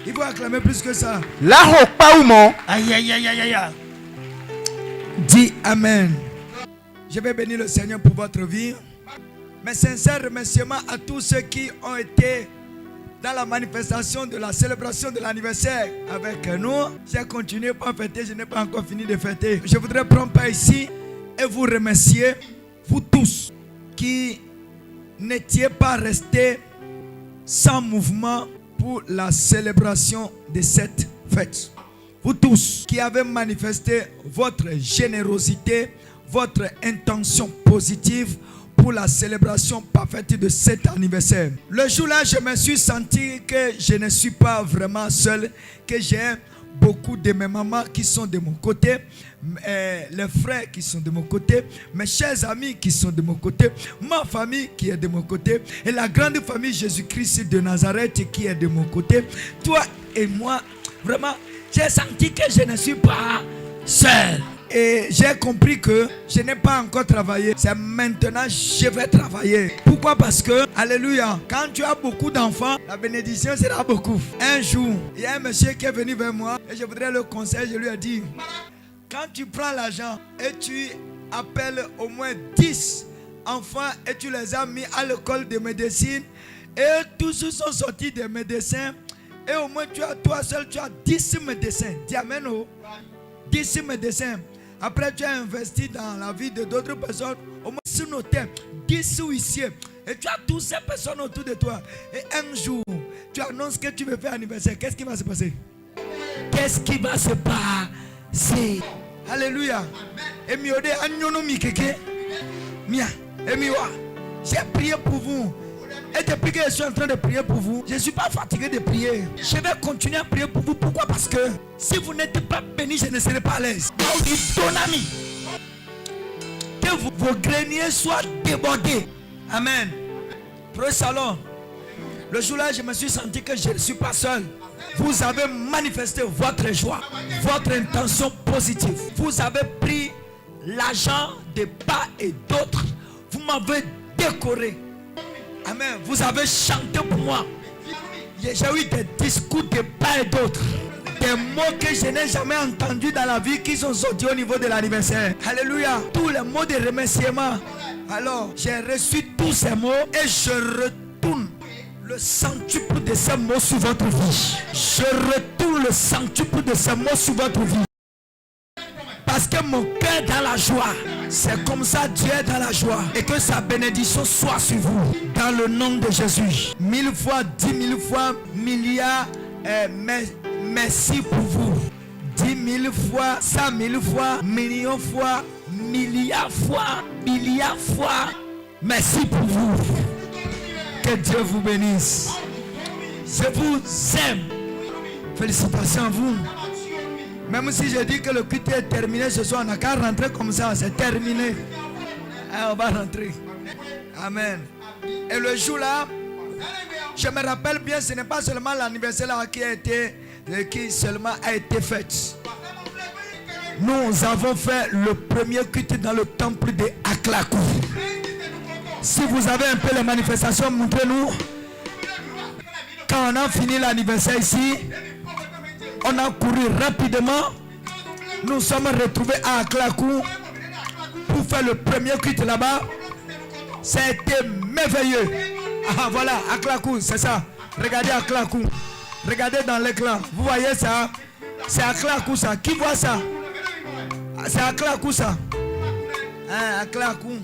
Il faut acclamer plus que ça. La hokpa umo. Aïe, aïe, aïe, aïe, aïe. Dis Amen. Je vais bénir le Seigneur pour votre vie. Mes sincères remerciements à tous ceux qui ont été dans la manifestation de la célébration de l'anniversaire avec nous. J'ai continué par fêter, je n'ai pas encore fini de fêter. Je voudrais prendre part ici et vous remercier, vous tous qui n'étiez pas restés sans mouvement pour la célébration de cette fête. Vous tous qui avez manifesté votre générosité, votre intention positive pour la célébration parfaite de cet anniversaire. Le jour-là, je me suis senti que je ne suis pas vraiment seul, que j'ai beaucoup de mes mamans qui sont de mon côté, les frères qui sont de mon côté, mes chers amis qui sont de mon côté, ma famille qui est de mon côté, et la grande famille Jésus-Christ de Nazareth qui est de mon côté. Toi et moi, vraiment, j'ai senti que je ne suis pas seul. Et j'ai compris que je n'ai pas encore travaillé. C'est maintenant que je vais travailler. Pourquoi? Parce que, alléluia, quand tu as beaucoup d'enfants, la bénédiction sera beaucoup. Un jour, il y a un monsieur qui est venu vers moi et je voudrais le conseiller. Je lui ai dit, quand tu prends l'argent et tu appelles au moins 10 enfants et tu les as mis à l'école de médecine et tous sont sortis des médecins et au moins toi seul tu as 10 médecins. Dis amen. 10 médecins. Après, tu as investi dans la vie de d'autres personnes, au moins 10 notaires, 10 huissiers, et tu as toutes ces personnes autour de toi. Et un jour, tu annonces que tu veux faire anniversaire. Qu'est-ce qui va se passer? Qu'est-ce qui va se passer? Alléluia. Et miode, agnono mi keke, mia, et miwa. J'ai prié pour vous. Et depuis que je suis en train de prier pour vous, je ne suis pas fatigué de prier. Je vais continuer à prier pour vous. Pourquoi? Parce que si vous n'êtes pas béni, je ne serai pas à l'aise. Que vos greniers soient débordés. Amen. Preux salon. Le jour-là, je me suis senti que je ne suis pas seul. Vous avez manifesté votre joie, votre intention positive. Vous avez pris l'argent de part et d'autre. Vous m'avez décoré. Amen. Vous avez chanté pour moi. J'ai eu des discours de part et d'autre. Des mots que je n'ai jamais entendus dans la vie qui sont sortis au niveau de l'anniversaire. Alléluia. Tous les mots de remerciement. Alors, j'ai reçu tous ces mots et je retourne le centuple de ces mots sur votre vie. Je retourne le centuple de ces mots sur votre vie. Parce que mon cœur est dans la joie. C'est comme ça Dieu est dans la joie. Et que sa bénédiction soit sur vous. Dans le nom de Jésus. 1000 fois, 10 000 fois, milliards. Merci pour vous. 10 000 fois, 100 000 fois, millions fois, milliards fois. Merci pour vous. Que Dieu vous bénisse. Je vous aime. Félicitations à vous. Même si je dis que le culte est terminé ce soir, on n'a qu'à rentrer comme ça, c'est terminé. Alors, on va rentrer. Amen. Et le jour là, je me rappelle bien, ce n'est pas seulement l'anniversaire là qui seulement a été fait. Nous avons fait le premier culte dans le temple de Aklakou. Si vous avez un peu les manifestations, montrez-nous. Quand on a fini l'anniversaire ici, on a couru rapidement. Nous sommes retrouvés à Aklakou pour faire le premier culte là-bas. Ça a été merveilleux. Ah voilà, Aklakou, c'est ça. Regardez Aklakou. Regardez dans l'écran. Vous voyez ça? C'est Aklakou ça. Qui voit ça? C'est Aklakou ça. Hein, Aklakou.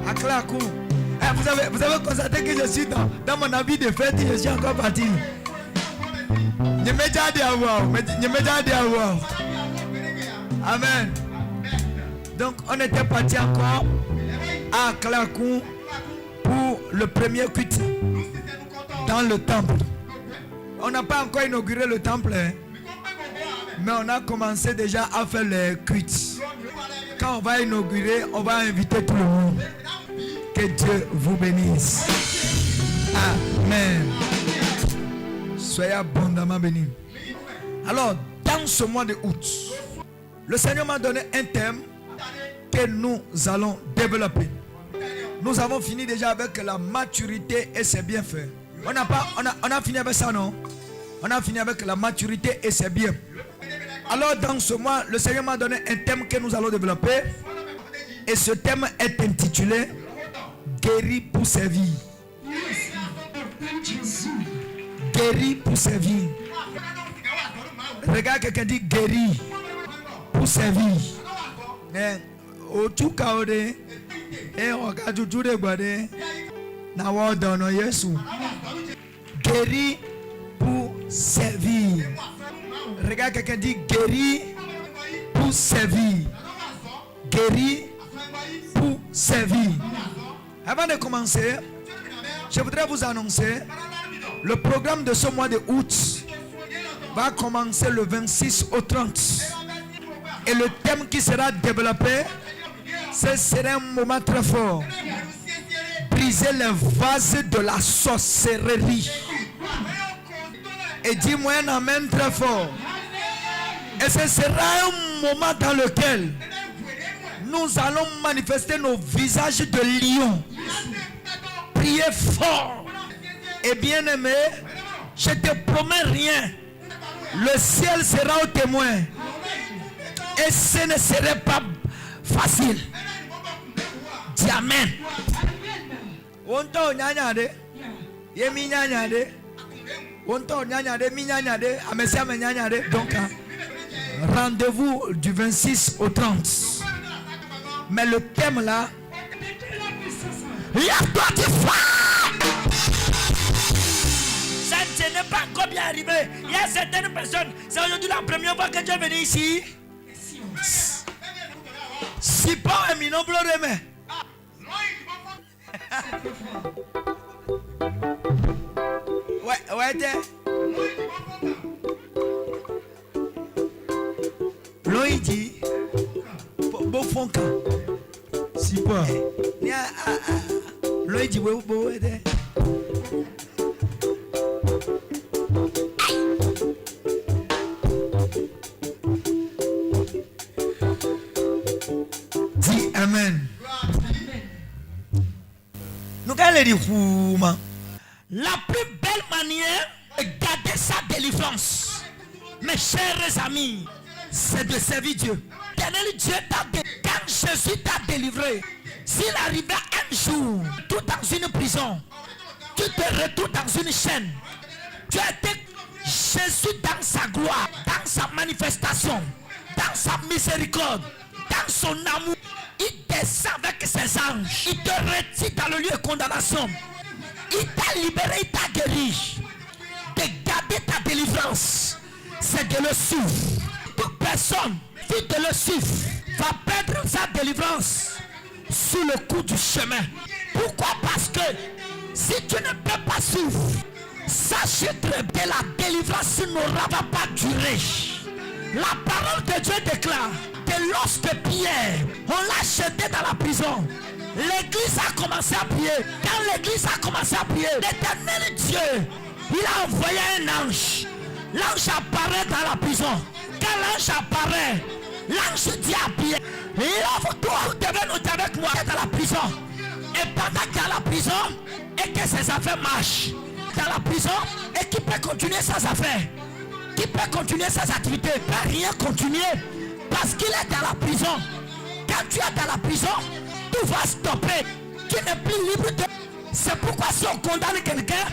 Aklakou. Vous avez constaté que je suis dans mon habit de fête, je suis encore parti. Je m'ai déjà dit à voir. Amen. Donc on était parti encore à Klakou pour le premier culte dans le temple. On n'a pas encore inauguré le temple, hein, mais on a commencé déjà à faire les cultes. Quand on va inaugurer, on va inviter tout le monde. Que Dieu vous bénisse. Amen. Soyez abondamment bénis. Alors, dans ce mois de août, le Seigneur m'a donné un thème que nous allons développer. Nous avons fini déjà avec la maturité et ses bienfaits. On a fini avec ça, non? On a fini avec la maturité et ses biens. Alors dans ce mois, le Seigneur m'a donné un thème que nous allons développer. Et ce thème est intitulé Guéri pour servir. Guéri pour servir. Regarde quelqu'un dit guéri pour servir. Au tout cas, et regarde tout de guardé. N'a donné Jésus. Guéri pour servir. Regarde quelqu'un dit guéri pour servir. Guéri pour servir. Avant de commencer, je voudrais vous annoncer le programme de ce mois de août va commencer le 26 au 30. Et le thème qui sera développé, ce sera un moment très fort. Briser les vases de la sorcellerie. Et dis-moi un amen très fort. Et ce sera un moment dans lequel nous allons manifester nos visages de lion. Priez fort. Et bien aimé, je te promets rien. Le ciel sera au témoin. Et ce ne serait pas facile. Dis amen. Donc, rendez-vous du 26 au 30. Mais le thème là, lève-toi du feu. Ça ne n'est pas encore bien arrivé. Il y a certaines personnes, c'est aujourd'hui la première fois que tu es venu ici. Si pas un minot bleu de main. Ouais, Loïdi, beau fond quand. Si pas. Loïdi, beau aider. Dis amen. Nous allons dire la plus belle manière de garder sa délivrance, mes chers amis, c'est de servir Dieu. Dieu quand Jésus t'a délivré, s'il arrivait un jour, tout dans une prison, tu te retrouves dans une chaîne, tu étais Jésus dans sa gloire, dans sa manifestation, dans sa miséricorde, dans son amour. Il descend avec ses anges, il te retire dans le lieu de condamnation. Il t'a libéré, il t'a guéri. De garder ta délivrance, c'est de le suivre. Toute personne qui te le suivre va perdre sa délivrance sur le coup du chemin. Pourquoi? Parce que si tu ne peux pas suivre, sache très bien la délivrance n'aura pas duré. La parole de Dieu déclare que lorsque Pierre, on l'a jeté dans la prison, l'église a commencé à prier. Quand l'église a commencé à prier, l'Éternel Dieu, il a envoyé un ange. L'ange apparaît dans la prison. Quand l'ange apparaît, l'ange dit à Pierre, lève-toi, vous devez nous dire avec moi dans la prison. Et pendant qu'il est à la prison, et que ses affaires marchent dans la prison, et qu'il peut continuer ses affaires, qui peut continuer ses activités, il ne peut rien continuer parce qu'il est dans la prison. Quand tu es dans la prison, tout va stopper. Tu n'es plus libre de... C'est pourquoi si on condamne quelqu'un,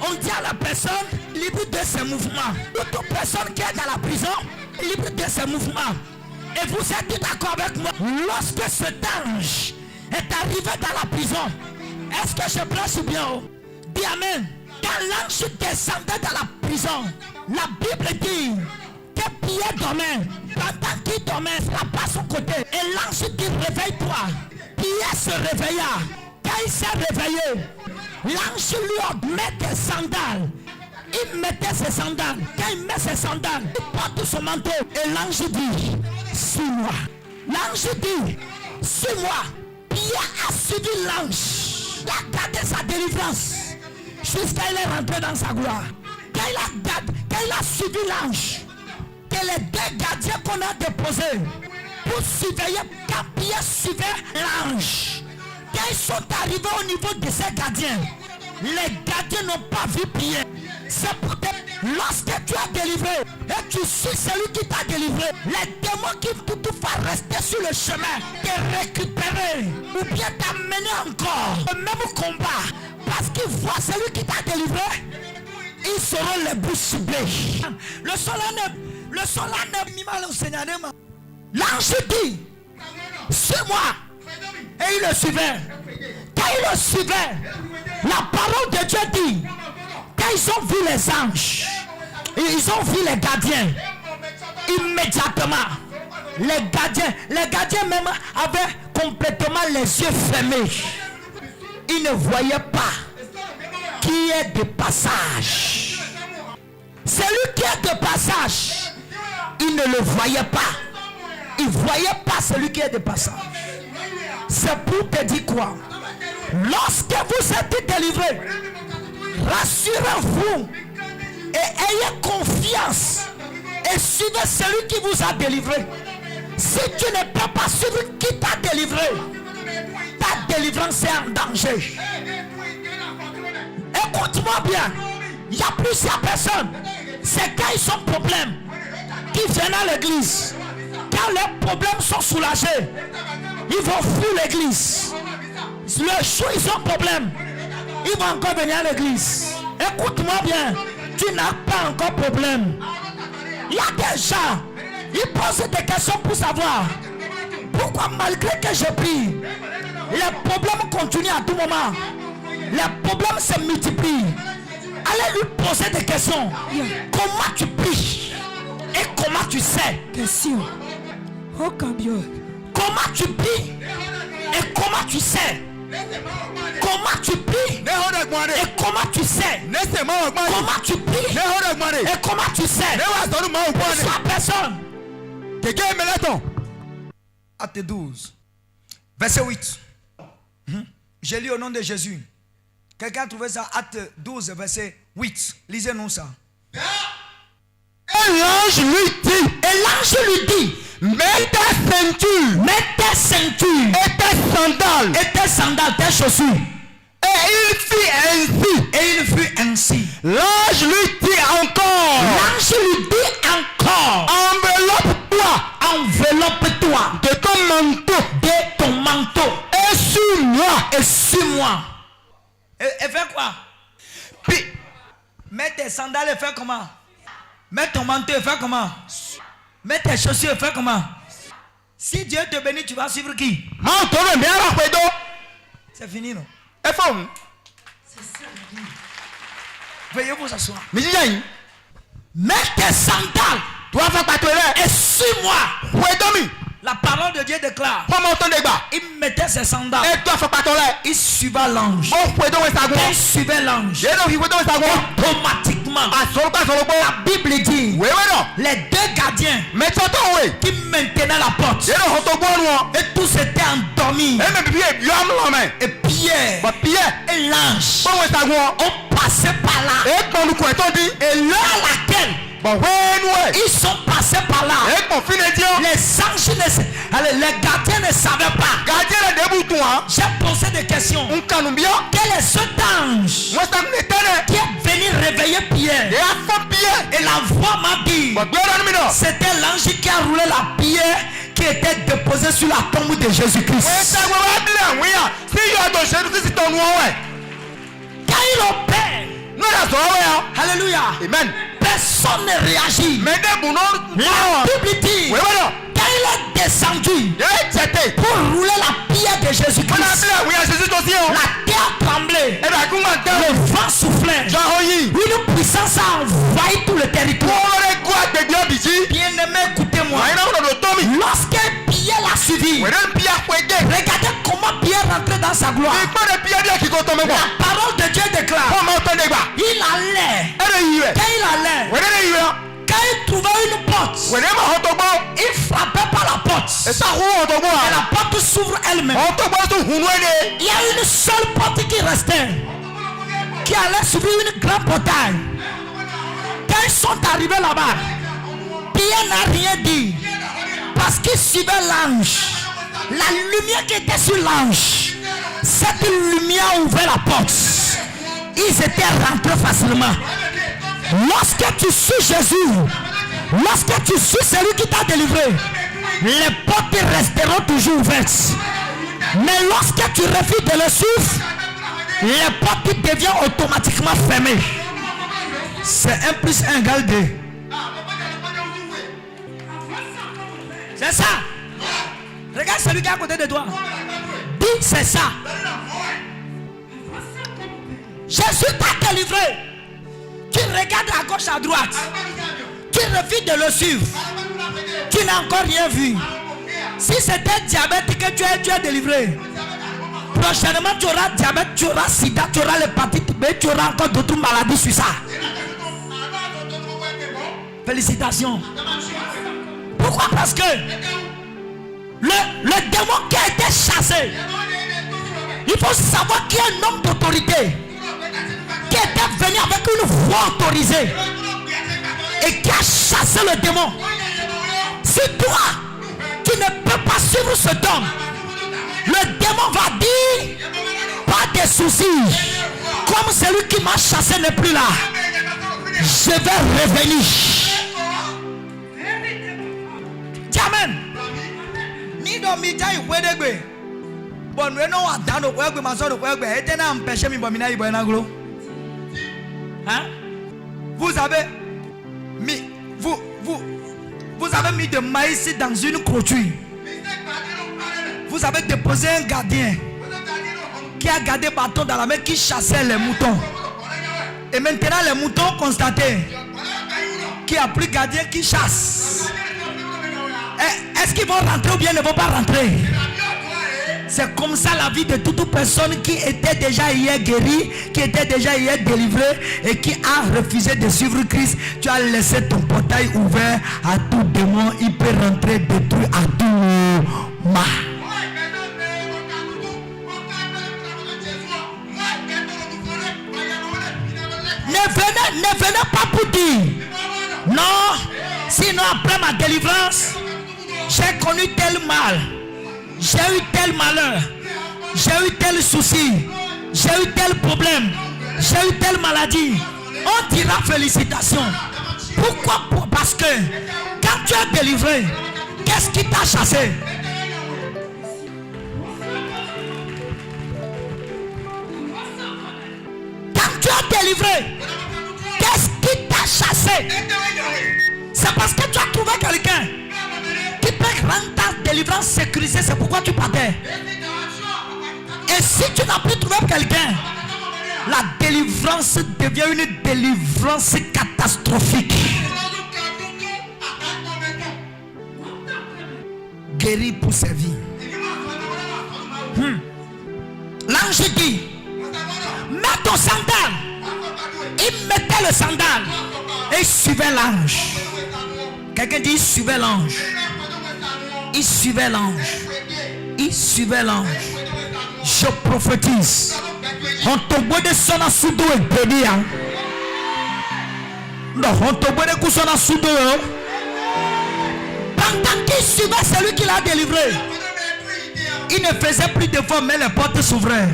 on dit à la personne libre de ses mouvements. Toute personne qui est dans la prison, libre de ses mouvements. Et vous êtes d'accord avec moi? Lorsque cet ange est arrivé dans la prison, est-ce que je prêche bien? Dis amen. Quand l'ange descendait dans la prison, la Bible dit que Pierre dormait. Pendant qu'il dormait, il frappe à son côté. Et l'ange dit réveille-toi. Pierre se réveilla. Quand il s'est réveillé, l'ange lui a mis des sandales. Il mettait ses sandales. Quand il met ses sandales, il porte son manteau. Et l'ange dit, suis-moi. L'ange dit, suis-moi. Pierre a suivi l'ange. Il a gardé sa délivrance jusqu'à il est rentré dans sa gloire. Quand il a suivi l'ange, que les deux gardiens qu'on a déposés pour surveiller, quand Pierre suivait l'ange, que Quand ils sont arrivés au niveau de ces gardiens, les gardiens n'ont pas vu Pierre. C'est peut-être lorsque tu as délivré et tu suis celui qui t'a délivré, les démons qui tout font rester sur le chemin, te récupérer ou bien t'amener encore au même combat parce qu'ils voient celui qui t'a délivré, ils seront les bouches ciblées. Le solennel mima le Seigneur. L'ange dit, suis-moi. Et il le suivait. Quand il le suivait, la parole de Dieu dit, quand ils ont vu les anges, ils ont vu les gardiens, immédiatement, les gardiens même avaient complètement les yeux fermés. Ils ne voyaient pas qui est de passage. Celui qui est de passage, ils ne le voyaient pas. Ils ne voyaient pas celui qui est de passage. C'est pour te dire quoi? Lorsque vous êtes délivrés, rassurez-vous et ayez confiance et suivez celui qui vous a délivré. Si tu ne peux pas suivre qui t'a délivré, ta délivrance est en danger. Écoute-moi bien, il y a plusieurs personnes, c'est quand ils ont problème qui viennent à l'église. Quand leurs problèmes sont soulagés, ils vont fuir l'église. Le jour ils ont problème, ils vont encore venir à l'église. Écoute-moi bien, tu n'as pas encore problème. Il y a des gens, ils posent des questions pour savoir pourquoi malgré que je prie, les problèmes continuent à tout moment. Les problèmes se multiplient. Allez lui poser des questions. Comment tu pries et comment tu sais? Question. Oh, cambio. Comment tu pries et comment tu sais? Comment tu pries et comment tu sais? Comment tu pries et comment tu sais? Sois personne. Acte 12, verset 8. J'ai lu au nom de Jésus. Quelqu'un a trouvé ça, acte 12, verset 8. Lisez-nous ça. Et l'ange lui dit, mets ta ceinture, et tes sandales, tes chaussures. Et il fit ainsi. L'ange lui dit encore, enveloppe-toi de ton manteau, et suis-moi. Et fais quoi? Puis, mets tes sandales et fais comment? Mets ton manteau et fais comment? Mets tes chaussures et fais comment? Si Dieu te bénit, tu vas suivre qui? C'est fini, non? Veuillez vous asseoir. Mets tes sandales et suis-moi. La parole de Dieu déclare, il mettait ses sandales, il suivait l'ange. Il suivait l'ange. Automatiquement, la Bible dit, les deux gardiens qui maintenaient la porte, et tous étaient endormis. Et Pierre et l'ange ont passé par là. Et l'heure à laquelle ils sont passés par là, les anges, les gardiens ne savaient pas. J'ai posé des questions. Quel est cet ange qui est venu réveiller Pierre? Et la voix m'a dit, c'était l'ange qui a roulé la pierre qui était déposée sur la tombe de Jésus-Christ. Quand il opère, alléluia, Amen. personne ne réagit. La Bible dit, quand il est descendu pour rouler la pierre de Jésus-Christ, la terre tremblait, le vent soufflait, une puissance a envahi tout le territoire. Bien-aimé, écoutez-moi. Lorsque Pierre l'a suivi, regardez comment Pierre rentrait dans sa gloire. La parole de Dieu déclare, il allait, quand il trouvait une porte, il frappait par la porte, et la porte s'ouvre elle-même. Il y a une seule porte qui restait, qui allait s'ouvrir une grande portail. Quand ils sont arrivés là-bas, Pierre n'a rien dit, parce qu'il suivait l'ange. La lumière qui était sur l'ange Cette lumière a ouvert la porte. Ils étaient rentrés facilement. Lorsque tu suis Jésus, lorsque tu suis celui qui t'a délivré, les portes resteront toujours ouvertes. Mais lorsque tu refuses de le suivre, les portes deviennent automatiquement fermées. C'est 1 plus 1 égale 2. C'est ça. Regarde celui qui est à côté de toi. Dis, c'est ça. Jésus t'a délivré. Tu regardes à gauche, à droite. Tu refuses de le suivre. Tu n'as encore rien vu. Si c'était diabète que tu es délivré. Prochainement tu auras diabète, tu auras sida, tu auras l'hépatite B, tu auras encore d'autres maladies sur ça. Félicitations. Pourquoi? Parce que le démon qui a été chassé, il faut savoir qu'il y a un homme d'autorité qui était venu avec une voix autorisée et qui a chassé le démon. Si toi, tu ne peux pas suivre ce homme, le démon va dire, pas de soucis, comme celui qui m'a chassé n'est plus là, je vais revenir. Amen. Ni do mi tai wedegbe. Bon we no adan do wedegbe ma so do wedegbe e te na mpese mi bo mi na ibo na glo. Hein? Vous avez mis de maïs dans une clôture. Vous avez déposé un gardien qui a gardé bâton dans la main, qui chassait les moutons. Et maintenant les moutons ont constaté qu'il n'y a plus gardien qui chasse. Est-ce qu'ils vont rentrer ou bien ne vont pas rentrer? C'est comme ça la vie de toute personne qui était déjà hier guérie, qui était déjà hier délivrée et qui a refusé de suivre Christ. Tu as laissé ton portail ouvert à tout démon. Il peut rentrer, détruire à tout mal. Ne venez pas pour dire non, sinon après ma délivrance j'ai connu tel mal, j'ai eu tel malheur, j'ai eu tel souci, j'ai eu tel problème, j'ai eu telle maladie. On dira félicitations. Pourquoi? Parce que quand tu es délivré, qu'est-ce qui t'a chassé? Quand tu es délivré, qu'est-ce qui t'a chassé? C'est parce que tu as trouvé quelqu'un qui peut rendre ta délivrance sécurisée. C'est pourquoi tu partais. Et si tu n'as plus trouvé quelqu'un, la délivrance devient une délivrance catastrophique. Guéri pour sa vie. L'ange dit, mets ton sandal. Il mettait le sandal et il suivait l'ange. Quelqu'un dit, il suivait l'ange. Il suivait l'ange. Il suivait l'ange. Je prophétise. On te boit de son assoudo et pédia. Non, on te boit de son assoudo. Pendant qu'il suivait celui qui l'a délivré, il ne faisait plus d'efforts, mais les portes s'ouvraient.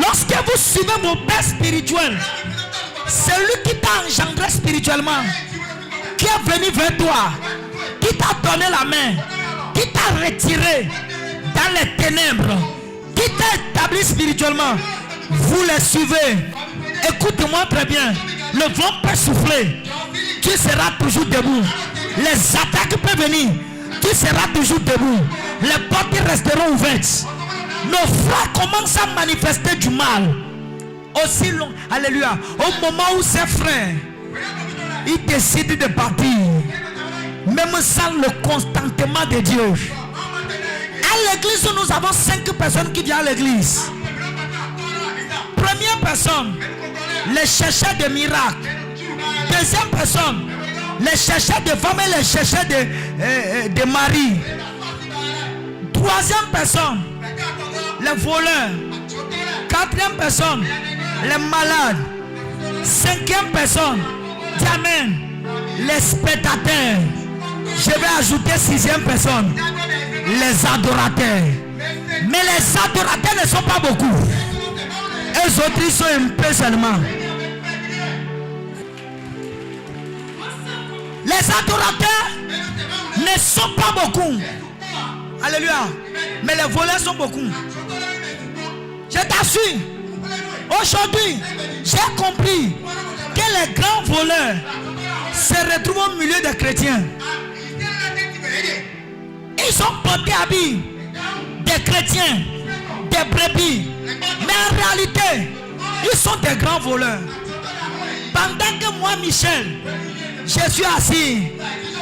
Lorsque vous suivez vos pères spirituels, celui qui t'a engendré spirituellement, qui est venu vers toi, qui t'a donné la main, qui t'a retiré dans les ténèbres, qui t'a établi spirituellement, vous les suivez. Écoute-moi très bien. Le vent peut souffler, tu seras toujours debout. Les attaques peuvent venir, tu seras toujours debout. Les portes resteront ouvertes. Nos frères commencent à manifester du mal aussi long. Alléluia. Au moment où ses frères, ils décident de partir, même sans le consentement de Dieu. À l'église, nous avons 5 personnes qui viennent à l'église. Première personne, les chercheurs de miracles. Deuxième personne, les chercheurs de femmes et les chercheurs de mari. Troisième personne, les voleurs. Quatrième personne, les malades. Cinquième personne, amen, les spectateurs. Je vais ajouter 6e personne, les adorateurs. Mais les adorateurs ne sont pas beaucoup. Les autres, ils sont un peu seulement. Les adorateurs ne sont pas beaucoup. Alléluia. Mais les voleurs sont beaucoup. Je t'assure, aujourd'hui, j'ai compris que les grands voleurs se retrouvent au milieu des chrétiens. Ils sont portés habits des chrétiens, des brebis. Mais en réalité, ils sont des grands voleurs. Pendant que moi, Michel, je suis assis,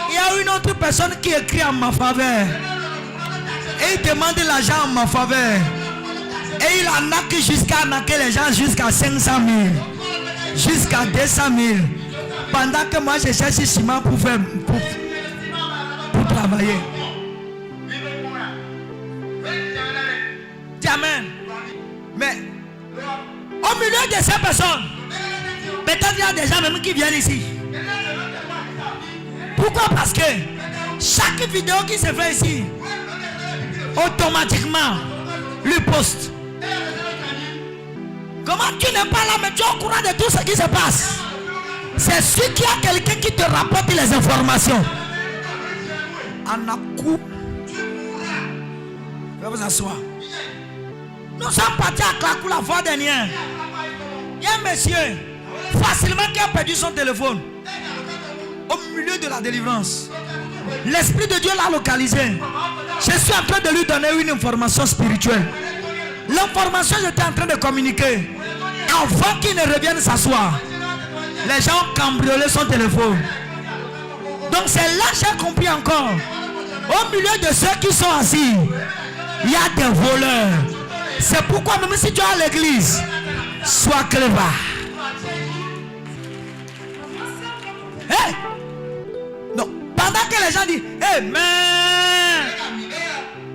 il y a une autre personne qui écrit en ma faveur. Et il demande l'argent en ma faveur. Et il arnaque jusqu'à arnaquer les gens jusqu'à 500 000. Jusqu'à 200 000. Pendant que moi, je cherche ciment pour faire... Pour travailler. Amen. Mais au milieu de ces personnes, peut-être il y a des gens même qui viennent ici. Pourquoi? Parce que chaque vidéo qui se fait ici, automatiquement, lui poste. Comment tu n'es pas là, mais tu es au courant de tout ce qui se passe? C'est sûr qu'il y a quelqu'un qui te rapporte les informations. Anakou, je vais vous asseoir. Nous sommes partis à Klakou la fois dernière. Il y a un monsieur facilement qui a perdu son téléphone au milieu de la délivrance. L'Esprit de Dieu l'a localisé. Je suis en train de lui donner une information spirituelle. L'information que j'étais en train de communiquer, avant qu'il ne revienne s'asseoir, les gens ont cambriolé son téléphone. Donc c'est là que j'ai compris encore. Au milieu de ceux qui sont assis, il y a des voleurs. C'est pourquoi même si tu es à l'église, sois clever. Hey! Non, pendant que les gens disent Amen,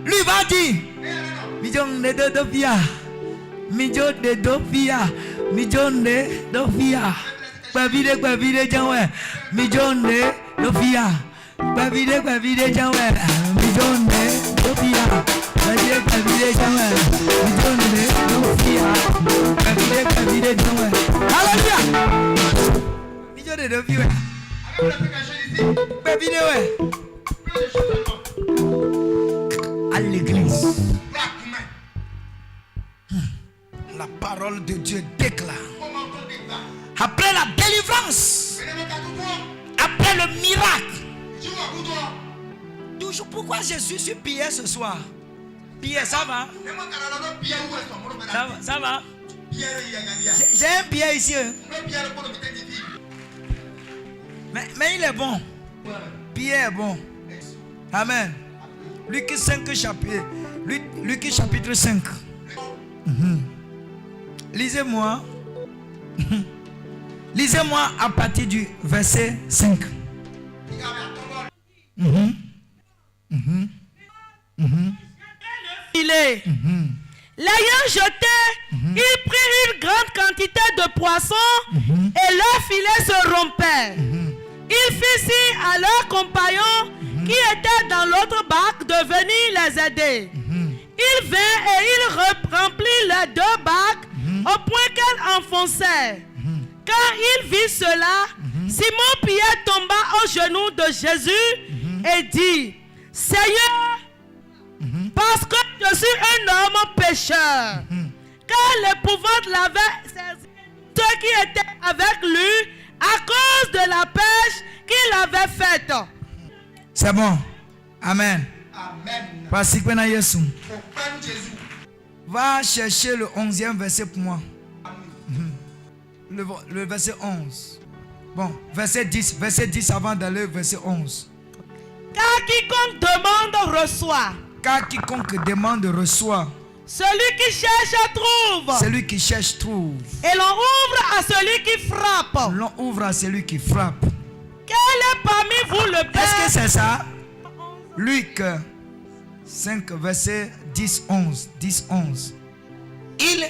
lui va dire Mijon de Dofia, Mijon de Dofia, Mijon de Dofia, Bavide Janwe, Mijon de Dofia, Bavide Janwe, Mijon de Dofia. Alléluia. À l'église, la parole de Dieu déclare. Après la délivrance, après le miracle, toujours pourquoi je suis sur Pierre ce soir? Pierre, ça va? Ça va? J'ai un Pierre ici. Mais il est bon. Pierre est bon. Amen. Luc 5 chapitre. Luc chapitre 5. Lisez-moi. Lisez-moi à partir du verset 5. L'ayant jeté, il prit une grande quantité de poissons et leur filet se rompait. Il fit signe à leurs compagnons qui étaient dans l'autre barque de venir les aider. Il vint et il remplit les deux barques au point qu'elles enfonçaient. Quand il vit cela, Simon-Pierre tomba aux genoux de Jésus et dit: Seigneur, parce que je suis un homme pécheur. Car l'épouvante l'avait saisi, ceux qui étaient avec lui, à cause de la pêche qu'il avait faite. C'est bon. Amen. Parce que Jésus. Va chercher le 11e verset pour moi. Le verset 11. Bon, verset 10. Verset 10 avant d'aller verset 11. Car quiconque demande reçoit. Car quiconque demande reçoit. Celui qui cherche trouve. Celui qui cherche trouve. Et l'on ouvre à celui qui frappe. L'on ouvre à celui qui frappe. Quel est parmi vous le Père? Est-ce que c'est ça? Luc 5 verset 10-11. 10-11. Il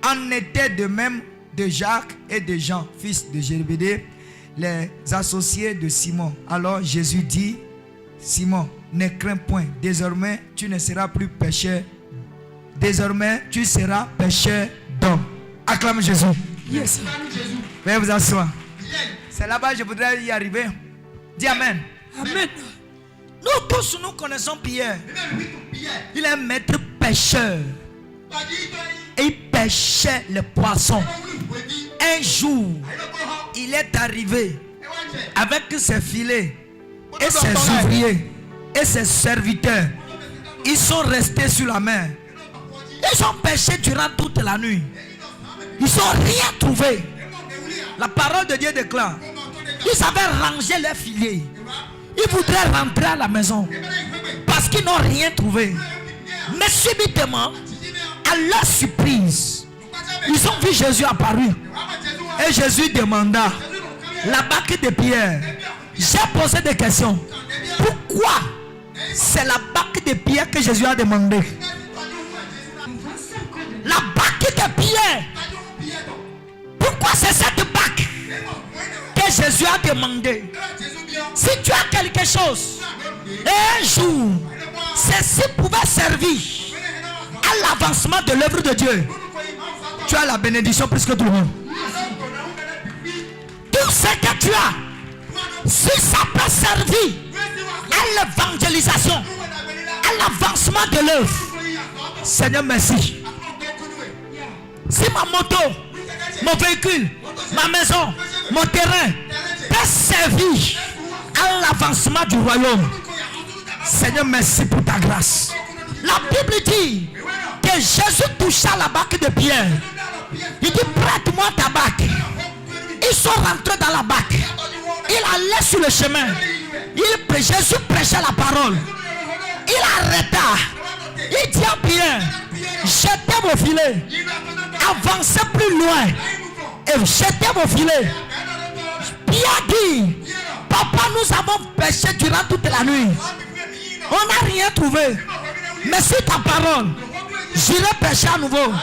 en était de même de Jacques et de Jean, fils de Zébédée, les associés de Simon. Alors Jésus dit: Simon, ne crains point, désormais tu ne seras plus pécheur désormais tu seras pécheur d'homme. Acclame Jésus. Yes. Veuillez vous asseoir. C'est là-bas que je voudrais y arriver. Dis Amen. Amen. Nous tous nous connaissons Pierre. Il est un maître pêcheur. Et il pêchait les poissons. Un jour, il est arrivé avec ses filets et ses ouvriers et ses serviteurs. Ils sont restés sur la mer. Ils ont pêché durant toute la nuit. Ils n'ont rien trouvé. La parole de Dieu déclare: ils avaient rangé leurs filets. Ils voudraient rentrer à la maison parce qu'ils n'ont rien trouvé. Mais subitement, à leur surprise, ils ont vu Jésus apparu. Et Jésus demanda: la barque de Pierre. J'ai posé des questions. Pourquoi c'est la barque de Pierre que Jésus a demandé? La barque de Pierre. Pourquoi c'est cette barque que Jésus a demandé? Si tu as quelque chose, un jour, ceci pouvait servir à l'avancement de l'œuvre de Dieu, tu as la bénédiction plus que tout le monde. Tout ce que tu as, si ça peut servir à l'évangélisation, à l'avancement de l'œuvre, Seigneur merci. Si ma moto, mon véhicule, ma maison, mon terrain peut servir à l'avancement du royaume, Seigneur merci pour ta grâce. La Bible dit que Jésus toucha la barque de Pierre. Il dit: prête-moi ta barque. Ils sont rentrés dans la barque. Il allait sur le chemin. Jésus prêchait la parole. Il arrêta. Il dit à Pierre: jetez vos filets, avancez plus loin et jetez vos filets. Pierre dit: papa, nous avons pêché durant toute la nuit. On n'a rien trouvé. Mais sur ta parole, j'irai pêcher à nouveau.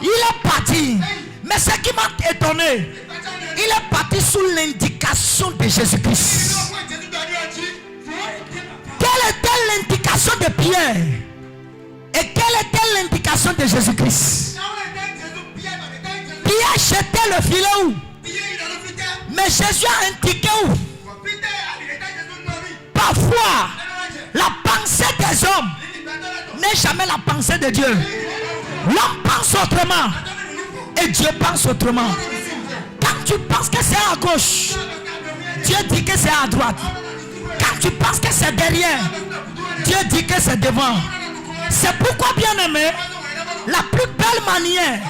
Il est parti. Mais ce qui m'a étonné, il est parti sous l'indication de Jésus-Christ. Quelle était l'indication de Pierre? Et quelle était l'indication de Jésus-Christ? Pierre jetait le filet où? Mais Jésus a indiqué où? Parfois, la pensée des hommes n'est jamais la pensée de Dieu. L'homme pense autrement et Dieu pense autrement. Quand tu penses que c'est à gauche, Dieu dit que c'est à droite. Quand tu penses que c'est derrière, Dieu dit que c'est devant. C'est pourquoi, bien aimé, la plus belle manière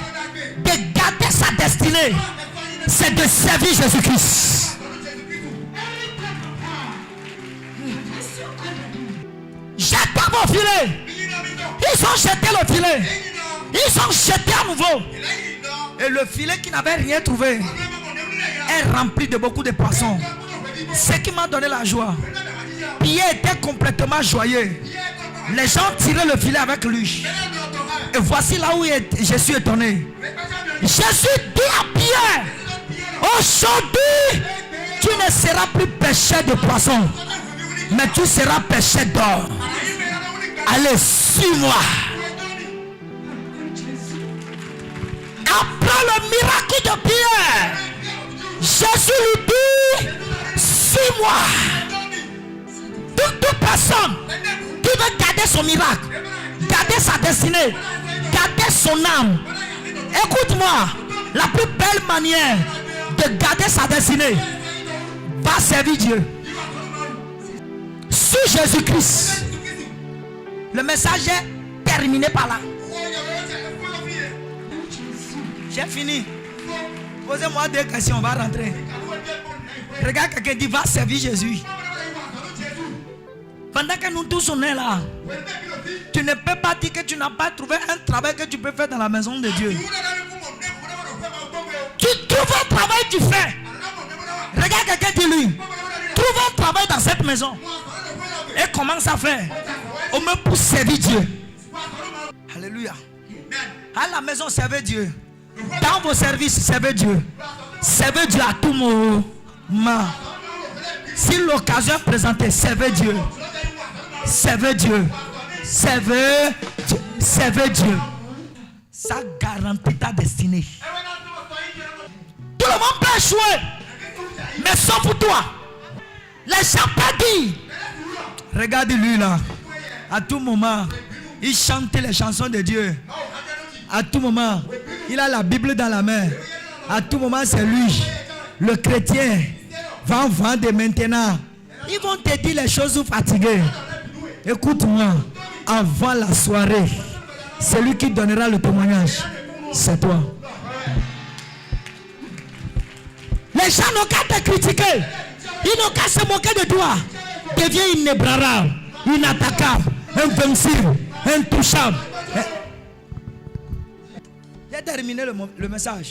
de garder sa destinée, c'est de servir Jésus-Christ. Jetez vos filets. Ils ont jeté le filet. Ils ont jeté à nouveau. Et le filet qui n'avait rien trouvé est rempli de beaucoup de poissons. Ce qui m'a donné la joie. Pierre était complètement joyeux. Les gens tiraient le filet avec lui. Et voici là où je suis étonné. Jésus dit à Pierre: aujourd'hui, tu ne seras plus pêcheur de poissons, mais tu seras pêcheur d'or. Allez, suis-moi. Après le miracle de Pierre, Jésus lui dit: suis-moi. Toute personne qui veut garder son miracle, garder sa destinée, garder son âme, écoute-moi, la plus belle manière de garder sa destinée, va servir Dieu. Suis Jésus-Christ. Le message est terminé par là. J'ai fini. Posez-moi deux questions, on va rentrer. Regarde quelqu'un dit: va servir Jésus. Pendant que nous tous on est là, tu ne peux pas dire que tu n'as pas trouvé un travail que tu peux faire dans la maison de Dieu. Tu trouves un travail, tu fais. Regarde quelqu'un, dis-lui: trouve un travail dans cette maison et commence à faire au moins pour servir Dieu. Alléluia. À la maison, servez Dieu. Dans vos services, servez Dieu. Servez Dieu à tout moment. Si l'occasion est présentée, servez Dieu. Servez Dieu. Servez Dieu. servez Dieu. Ça garantit ta destinée. Tout le monde peut échouer. Mais sauf pour toi. Les gens peuvent dire. Regarde lui là. À tout moment, il chante les chansons de Dieu. À tout moment, il a la Bible dans la main. À tout moment, c'est lui. Le chrétien va en vendre maintenant. Ils vont te dire les choses fatiguées. Écoute-moi. Avant la soirée, celui qui donnera le témoignage, c'est toi. Les gens n'ont qu'à te critiquer. Ils n'ont qu'à se moquer de toi. Deviens inébranlable, inattaquable, invincible, intouchable. J'ai terminé le message.